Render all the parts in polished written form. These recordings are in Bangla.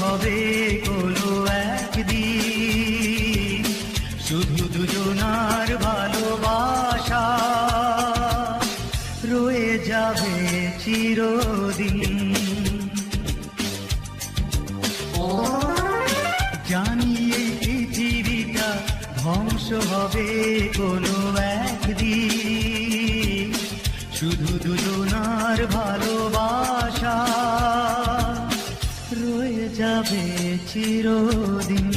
হবে কোনো একদিন, শুধু দুজনার ভালোবাসা রয়ে যাবে চিরদিন। জানি এই পৃথিবীটা ধ্বংস হবে কোনো একদিন, শুধু দুজনার ভালোবাসা রয়ে যাবে চিরদিন।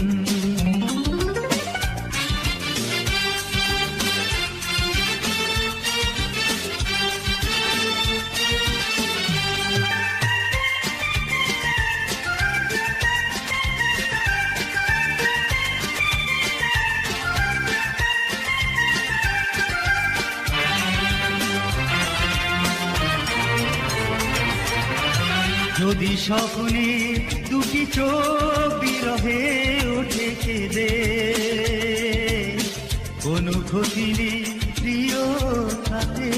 যদি স্বপ্নে দুটি চোখ বিরহে ওঠে কেঁদে, কোনো ক্ষতি নেই প্রিয় তাতে।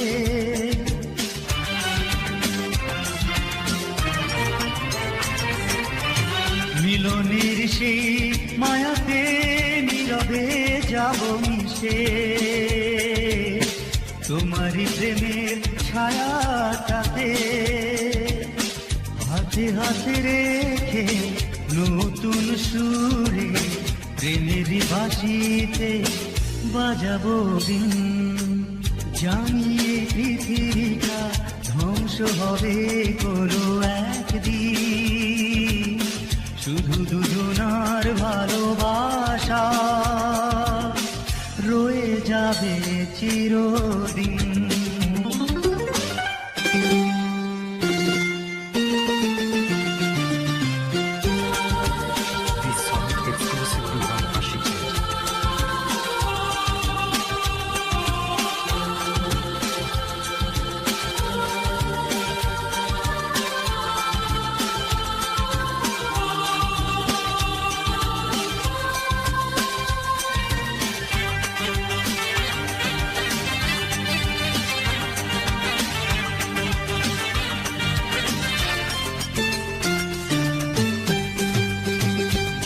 মিলনের সেই মায়াতে নীরবে যাব মিশে, তোমারই প্রেমের ছায়াটাতে হাতে হাতে রেখে নতুন সুরে প্রেমের বাঁশিতে বাজাবো দিন। জানি এই পৃথিবীটা ধ্বংস হবে কোনো একদিন, শুধু দুজনার ভালোবাসা রয়ে যাবে চিরদিন।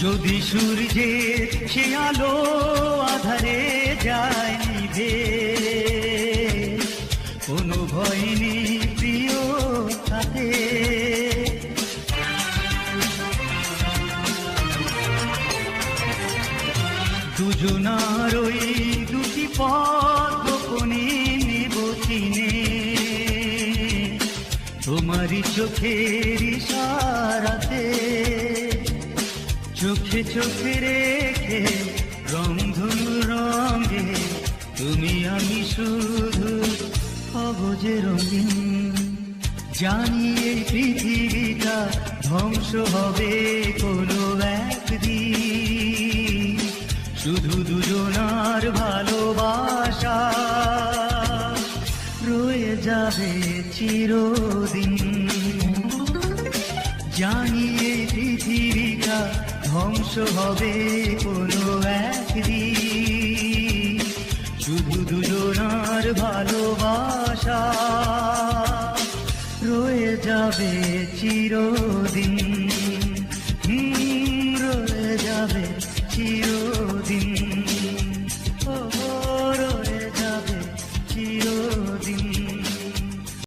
যদি সূর্যের সে আলো আধারে যায় নিভে, কোনো ভয় নেই প্রিয় তাতে। দুজনার ওই দুটি পথ গোপনে নেব চিনে, তোমারই চোখের ইশারাতে চোখে চোখে রেখে রংধনু রঙে তুমি আমি শুধু অবজে রঙিন। জানি এই পৃথিবীটা ধ্বংস হবে কোনো একদিন, শুধু দুজনার ভালোবাসা রয়ে যাবে চিরদিন। জানি এই পৃথিবীটা ধ্বংস হবে কোনো একদিন, শুধু দুজনার ভালোবাসা রয়ে যাবে চিরদিন।